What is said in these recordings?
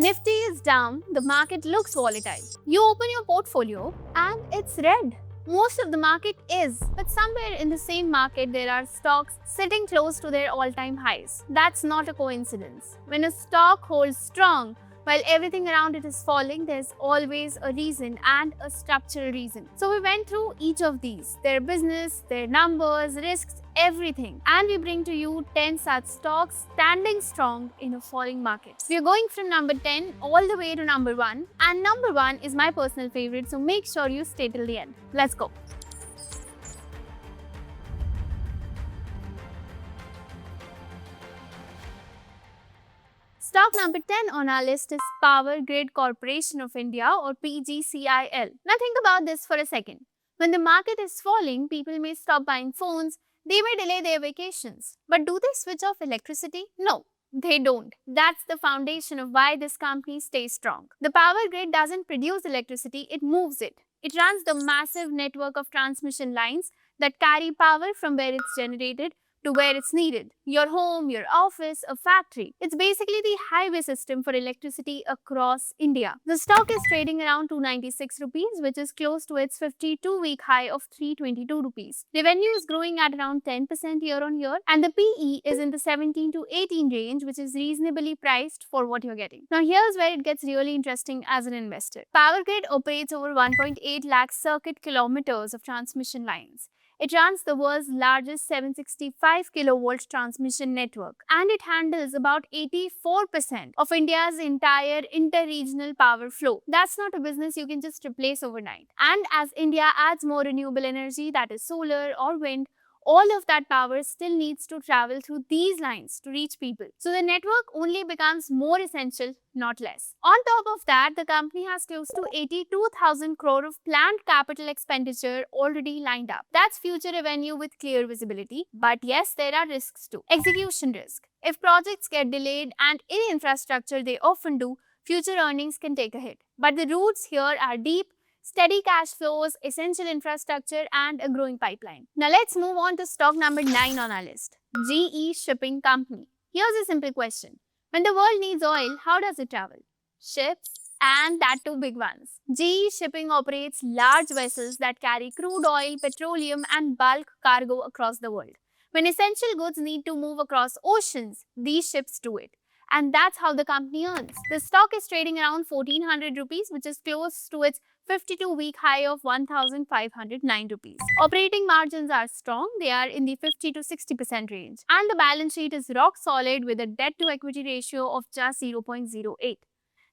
Nifty is down, the market looks volatile. You open your portfolio and it's red. Most of the market is, but somewhere in the same market there are stocks sitting close to their all-time highs. That's not a coincidence. When a stock holds strong while everything around it is falling, there's always a reason and a structural reason. So we went through each of these, their business, their numbers, risks, everything, and we bring to you 10 such stocks standing strong in a falling market. We are going from number 10 all the way to number 1, and number 1 is my personal favorite, so make sure you stay till the end. Let's go. Stock number 10 on our list is Power Grid Corporation of India, or PGCIL. Now think about this for a second. When the market is falling, people may stop buying phones, they may delay their vacations. But do they switch off electricity? No, they don't. That's the foundation of why this company stays strong. The power grid doesn't produce electricity, it moves it. It runs the massive network of transmission lines that carry power from where it's generated to where it's needed. Your home, your office, a factory. It's basically the highway system for electricity across India. The stock is trading around 296 rupees, which is close to its 52-week high of 322 rupees. Revenue is growing at around 10% year on year, and the PE is in the 17 to 18 range, which is reasonably priced for what you're getting. Now here's where it gets really interesting as an investor. Power Grid operates over 1.8 lakh circuit kilometers of transmission lines. It runs the world's largest 765 kilovolt transmission network, and it handles about 84% of India's entire interregional power flow. That's not a business you can just replace overnight. And as India adds more renewable energy, that is solar or wind, all of that power still needs to travel through these lines to reach people. So the network only becomes more essential, not less. On top of that, the company has close to 82,000 crore of planned capital expenditure already lined up. That's future revenue with clear visibility. But yes, there are risks too. Execution risk. If projects get delayed, and in infrastructure they often do, future earnings can take a hit. But the roots here are deep, steady cash flows, essential infrastructure, and a growing pipeline. Now let's move on to stock number 9 on our list, GE Shipping Company. Here's a simple question. When the world needs oil, how does it travel? Ships, and that too big ones. GE Shipping operates large vessels that carry crude oil, petroleum, and bulk cargo across the world. When essential goods need to move across oceans, these ships do it. And that's how the company earns. The stock is trading around 1400 rupees, which is close to its 52-week high of 1509 rupees. Operating margins are strong. They are in the 50 to 60% range. And the balance sheet is rock solid with a debt to equity ratio of just 0.08.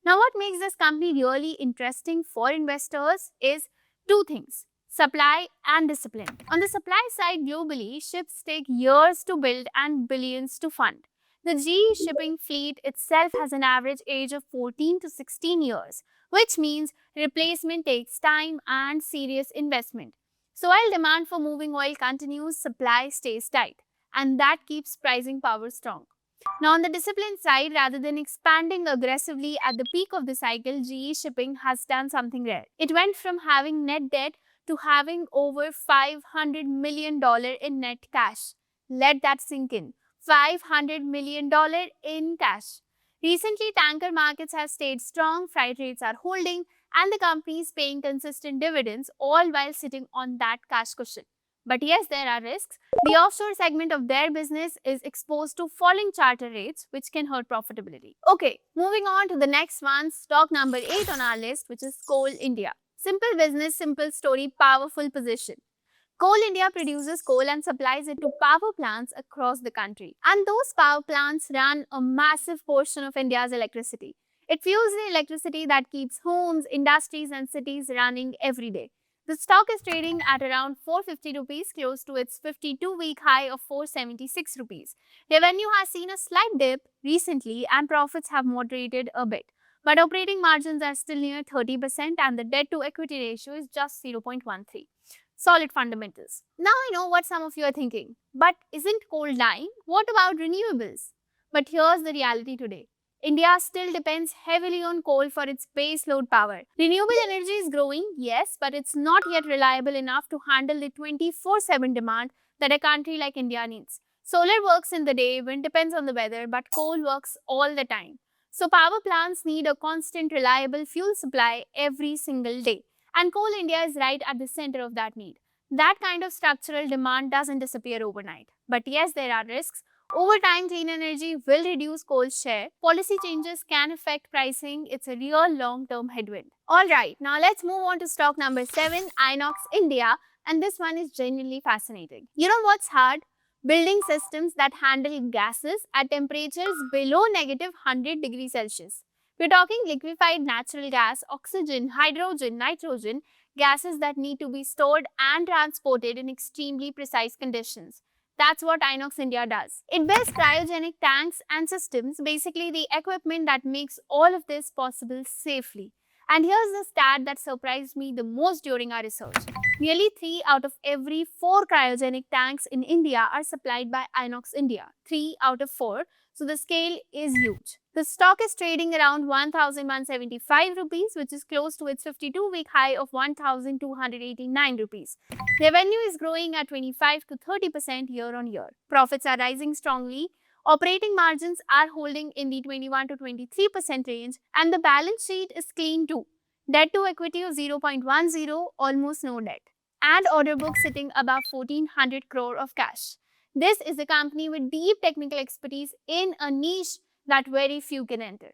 Now, what makes this company really interesting for investors is two things: supply and discipline. On the supply side, globally, ships take years to build and billions to fund. The GE shipping fleet itself has an average age of 14 to 16 years, which means replacement takes time and serious investment. So while demand for moving oil continues, supply stays tight, and that keeps pricing power strong. Now, on the discipline side, rather than expanding aggressively at the peak of the cycle, GE Shipping has done something rare. It went from having net debt to having over $500 million in net cash. Let that sink in. $500 million in cash. Recently, tanker markets have stayed strong, freight rates are holding, and the company is paying consistent dividends, all while sitting on that cash cushion. But yes, there are risks. The offshore segment of their business is exposed to falling charter rates, which can hurt profitability. Okay, moving on to the next one, stock number 8 on our list, which is Coal India. Simple business, simple story, powerful position. Coal India produces coal and supplies it to power plants across the country. And those power plants run a massive portion of India's electricity. It fuels the electricity that keeps homes, industries, and cities running every day. The stock is trading at around 450 rupees, close to its 52-week high of 476 rupees. Revenue has seen a slight dip recently and profits have moderated a bit. But operating margins are still near 30% and the debt to equity ratio is just 0.13. Solid fundamentals. Now I know what some of you are thinking, but isn't coal dying? What about renewables? But here's the reality today. India still depends heavily on coal for its base load power. Renewable energy is growing, yes, but it's not yet reliable enough to handle the 24/7 demand that a country like India needs. Solar works in the day, wind depends on the weather, but coal works all the time. So power plants need a constant, reliable fuel supply every single day. And Coal India is right at the center of that need. That kind of structural demand doesn't disappear overnight. But yes, there are risks. Over time, clean energy will reduce coal's share. Policy changes can affect pricing. It's a real long-term headwind. Alright, now let's move on to stock number 7, Inox India. And this one is genuinely fascinating. You know what's hard? Building systems that handle gases at temperatures below negative 100 degrees Celsius. We're talking liquefied natural gas, oxygen, hydrogen, nitrogen, gases that need to be stored and transported in extremely precise conditions. That's what Inox India does. It builds cryogenic tanks and systems, basically the equipment that makes all of this possible safely. And here's the stat that surprised me the most during our research. Nearly 3 out of every 4 cryogenic tanks in India are supplied by Inox India. 3 out of 4. So the scale is huge. The stock is trading around 1,175 rupees, which is close to its 52-week high of 1,289 rupees. Revenue is growing at 25 to 30% year on year. Profits are rising strongly. Operating margins are holding in the 21 to 23% range, and the balance sheet is clean too. Debt to equity of 0.10, almost no debt, and order book sitting above 1400 crore of cash. This is a company with deep technical expertise in a niche that very few can enter.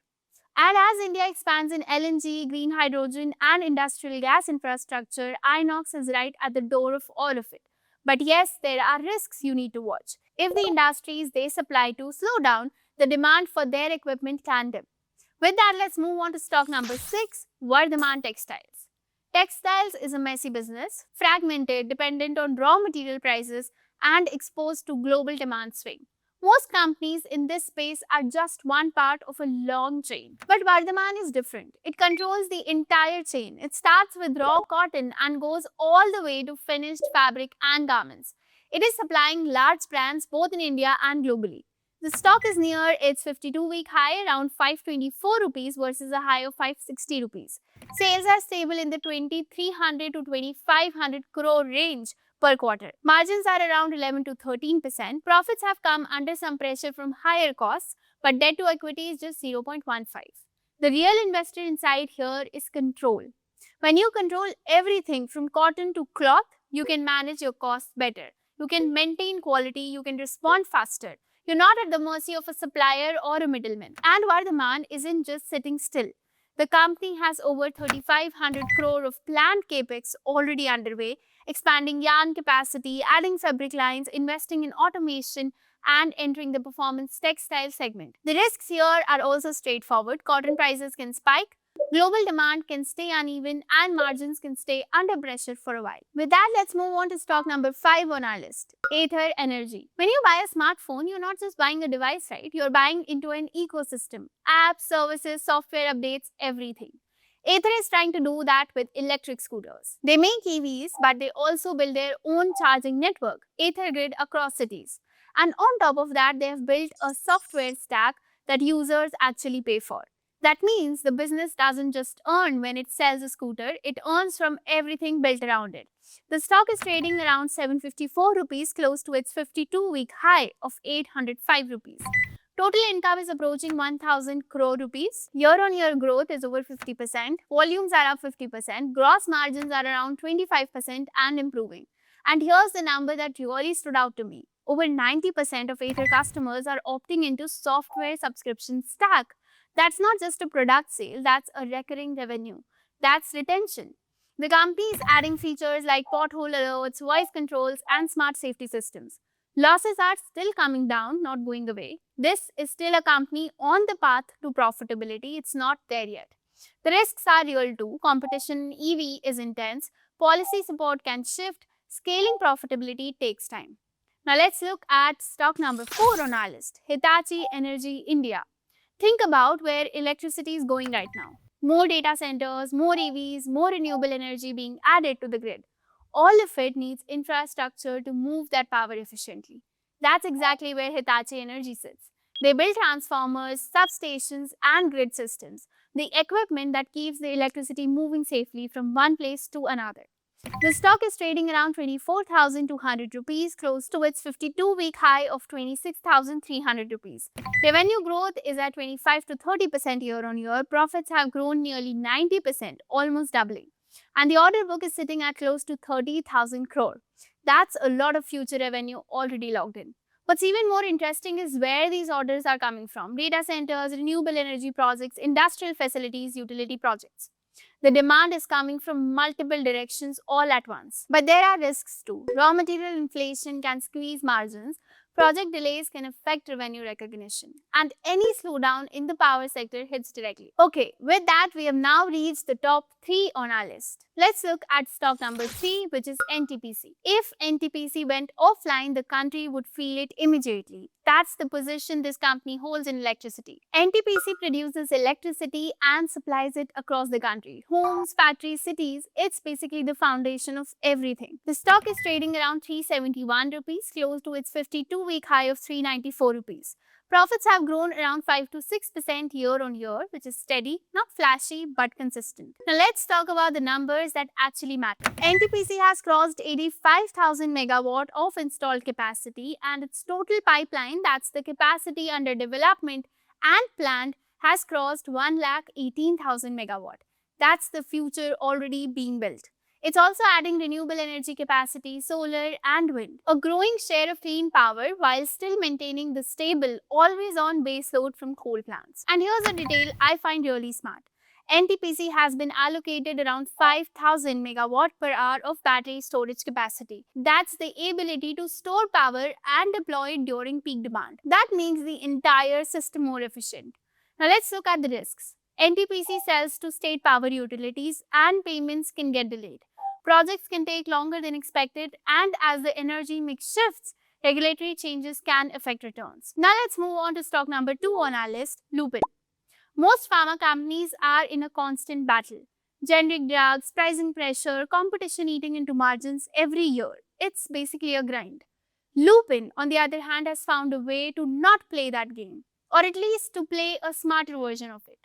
And as India expands in LNG, green hydrogen, and industrial gas infrastructure, Inox is right at the door of all of it. But yes, there are risks you need to watch. If the industries they supply to slow down, the demand for their equipment can dip. With that, let's move on to stock number 6, Vardhaman Textiles. Textiles is a messy business, fragmented, dependent on raw material prices, and exposed to global demand swing. Most companies in this space are just one part of a long chain. But Vardhaman is different. It controls the entire chain. It starts with raw cotton and goes all the way to finished fabric and garments. It is supplying large brands both in India and globally. The stock is near its 52-week high around 524 rupees versus a high of 560 rupees. Sales are stable in the 2300 to 2500 crore range per quarter. Margins are around 11 to 13%. Profits have come under some pressure from higher costs, but debt to equity is just 0.15. The real investor insight here is control. When you control everything from cotton to cloth, you can manage your costs better. You can maintain quality, you can respond faster. You're not at the mercy of a supplier or a middleman. And Vardhaman isn't just sitting still. The company has over 3,500 crore of planned capex already underway, expanding yarn capacity, adding fabric lines, investing in automation, and entering the performance textile segment. The risks here are also straightforward. Cotton prices can spike, global demand can stay uneven, and margins can stay under pressure for a while. With that, let's move on to stock number 5 on our list, Ather Energy. When you buy a smartphone, you're not just buying a device, right? You're buying into an ecosystem. Apps, services, software updates, everything. Ather is trying to do that with electric scooters. They make EVs, but they also build their own charging network, Ather Grid, across cities. And on top of that, they have built a software stack that users actually pay for. That means the business doesn't just earn when it sells a scooter, it earns from everything built around it. The stock is trading around 754 rupees, close to its 52-week high of 805 rupees. Total income is approaching 1000 crore rupees. Year-on-year growth is over 50%. Volumes are up 50%. Gross margins are around 25% and improving. And here's the number that really stood out to me. Over 90% of Ather customers are opting into software subscription stack. That's not just a product sale, that's a recurring revenue. That's retention. The company is adding features like pothole alerts, voice controls, and smart safety systems. Losses are still coming down, not going away. This is still a company on the path to profitability. It's not there yet. The risks are real too. Competition in EV is intense. Policy support can shift. Scaling profitability takes time. Now let's look at stock number 4 on our list, Hitachi Energy India. Think about where electricity is going right now. More data centers, more EVs, more renewable energy being added to the grid. All of it needs infrastructure to move that power efficiently. That's exactly where Hitachi Energy sits. They build transformers, substations, and grid systems, the equipment that keeps the electricity moving safely from one place to another. The stock is trading around 24,200 rupees, close to its 52-week high of 26,300 rupees. Revenue growth is at 25 to 30% year on year. Profits have grown nearly 90%, almost doubling. And the order book is sitting at close to 30,000 crore. That's a lot of future revenue already logged in. What's even more interesting is where these orders are coming from: data centers, renewable energy projects, industrial facilities, utility projects. The demand is coming from multiple directions all at once. But there are risks too. Raw material inflation can squeeze margins, project delays can affect revenue recognition, and any slowdown in the power sector hits directly. Okay, with that, we have now reached the top 3 on our list. Let's look at stock number 3, which is NTPC. If NTPC went offline, the country would feel it immediately. That's the position this company holds in electricity. NTPC produces electricity and supplies it across the country. Homes, factories, cities, it's basically the foundation of everything. The stock is trading around 371 rupees, close to its 52-week high of 394 rupees. Profits have grown around 5 to 6% year on year, which is steady, not flashy, but consistent. Now let's talk about the numbers that actually matter. NTPC has crossed 85,000 megawatt of installed capacity, and its total pipeline, that's the capacity under development and planned, has crossed 1,18,000 megawatt. That's the future already being built. It's also adding renewable energy capacity, solar and wind, a growing share of clean power while still maintaining the stable, always-on base load from coal plants. And here's a detail I find really smart. NTPC has been allocated around 5,000 megawatt per hour of battery storage capacity. That's the ability to store power and deploy it during peak demand. That makes the entire system more efficient. Now let's look at the risks. NTPC sells to state power utilities and payments can get delayed. Projects can take longer than expected, and as the energy mix shifts, regulatory changes can affect returns. Now let's move on to stock number 2 on our list, Lupin. Most pharma companies are in a constant battle. Generic drugs, pricing pressure, competition eating into margins every year. It's basically a grind. Lupin, on the other hand, has found a way to not play that game, or at least to play a smarter version of it.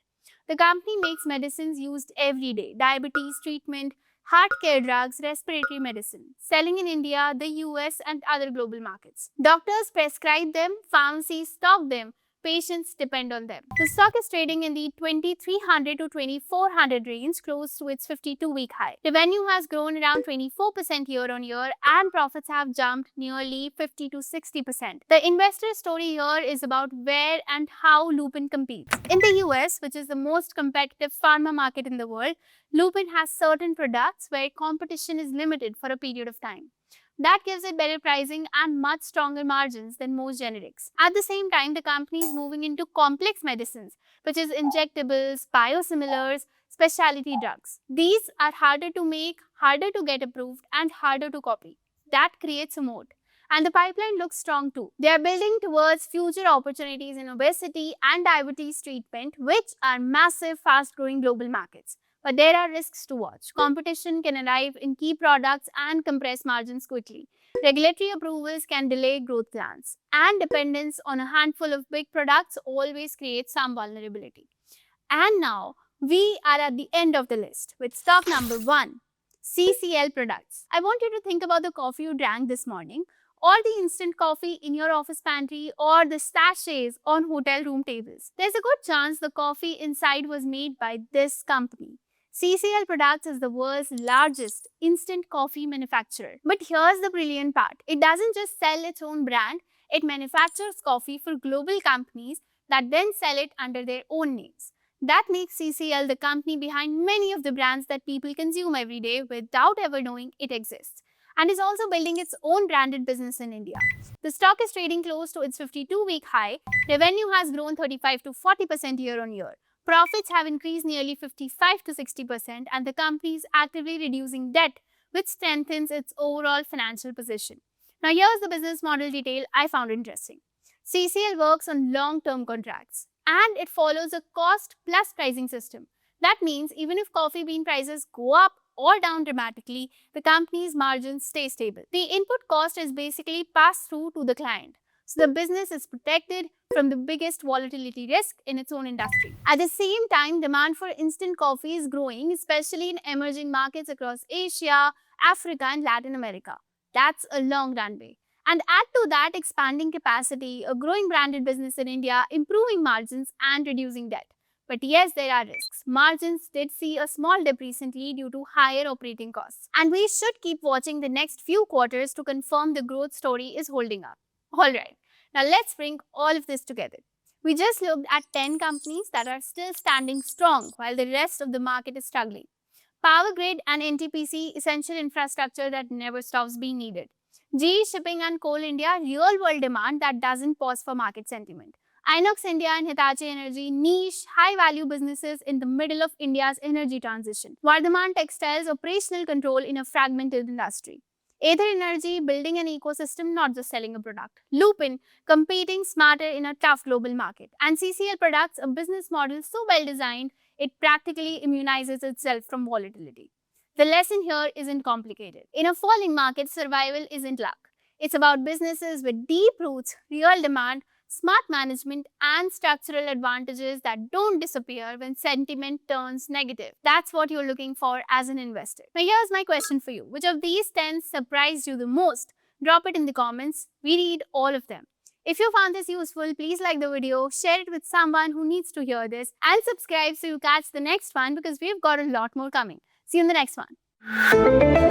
The company makes medicines used every day: diabetes treatment, heart care drugs, respiratory medicine, selling in India, the US, and other global markets. Doctors prescribe them, pharmacies stock them, patients depend on them. The stock is trading in the 2,300 to 2,400 range, close to its 52-week high. Revenue has grown around 24% year on year, and profits have jumped nearly 50 to 60%. The investor story here is about where and how Lupin competes. In the US, which is the most competitive pharma market in the world, Lupin has certain products where competition is limited for a period of time. That gives it better pricing and much stronger margins than most generics. At the same time, the company is moving into complex medicines, which is injectables, biosimilars, specialty drugs. These are harder to make, harder to get approved, and harder to copy. That creates a moat. And the pipeline looks strong too. They are building towards future opportunities in obesity and diabetes treatment, which are massive, fast-growing global markets. But there are risks to watch. Competition can arrive in key products and compress margins quickly. Regulatory approvals can delay growth plans. And dependence on a handful of big products always creates some vulnerability. And now, we are at the end of the list with stock number 1, CCL Products. I want you to think about the coffee you drank this morning, or the instant coffee in your office pantry, or the sachets on hotel room tables. There's a good chance the coffee inside was made by this company. CCL Products is the world's largest instant coffee manufacturer. But here's the brilliant part. It doesn't just sell its own brand, it manufactures coffee for global companies that then sell it under their own names. That makes CCL the company behind many of the brands that people consume every day without ever knowing it exists, and is also building its own branded business in India. The stock is trading close to its 52-week high. Revenue has grown 35 to 40% year on year. Profits have increased nearly 55 to 60%, and the company is actively reducing debt, which strengthens its overall financial position. Now, here's the business model detail I found interesting. CCL works on long-term contracts, and it follows a cost plus pricing system. That means even if coffee bean prices go up or down dramatically, the company's margins stay stable. The input cost is basically passed through to the client, so the business is protected from the biggest volatility risk in its own industry. At the same time, demand for instant coffee is growing, especially in emerging markets across Asia, Africa, and Latin America. That's a long runway. And add to that expanding capacity, a growing branded business in India, improving margins, and reducing debt. But yes, there are risks. Margins did see a small dip recently due to higher operating costs. And we should keep watching the next few quarters to confirm the growth story is holding up. Alright, now let's bring all of this together. We just looked at 10 companies that are still standing strong while the rest of the market is struggling. Power Grid and NTPC, essential infrastructure that never stops being needed. GE Shipping and Coal India, real world demand that doesn't pause for market sentiment. Inox India and Hitachi Energy, niche, high value businesses in the middle of India's energy transition. Vardhaman Textiles, operational control in a fragmented industry. Aether Energy, building an ecosystem, not just selling a product. Lupin, competing smarter in a tough global market. And CCL Products, a business model so well designed, it practically immunizes itself from volatility. The lesson here isn't complicated. In a falling market, survival isn't luck. It's about businesses with deep roots, real demand, smart management, and structural advantages that don't disappear when sentiment turns negative. That's what you're looking for as an investor. Now, here's my question for you. Which of these 10 surprised you the most? Drop it in the comments. We read all of them. If you found this useful, please like the video, share it with someone who needs to hear this, and subscribe so you catch the next one because we've got a lot more coming. See you in the next one.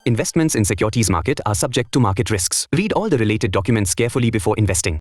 Investments in securities market are subject to market risks. Read all the related documents carefully before investing.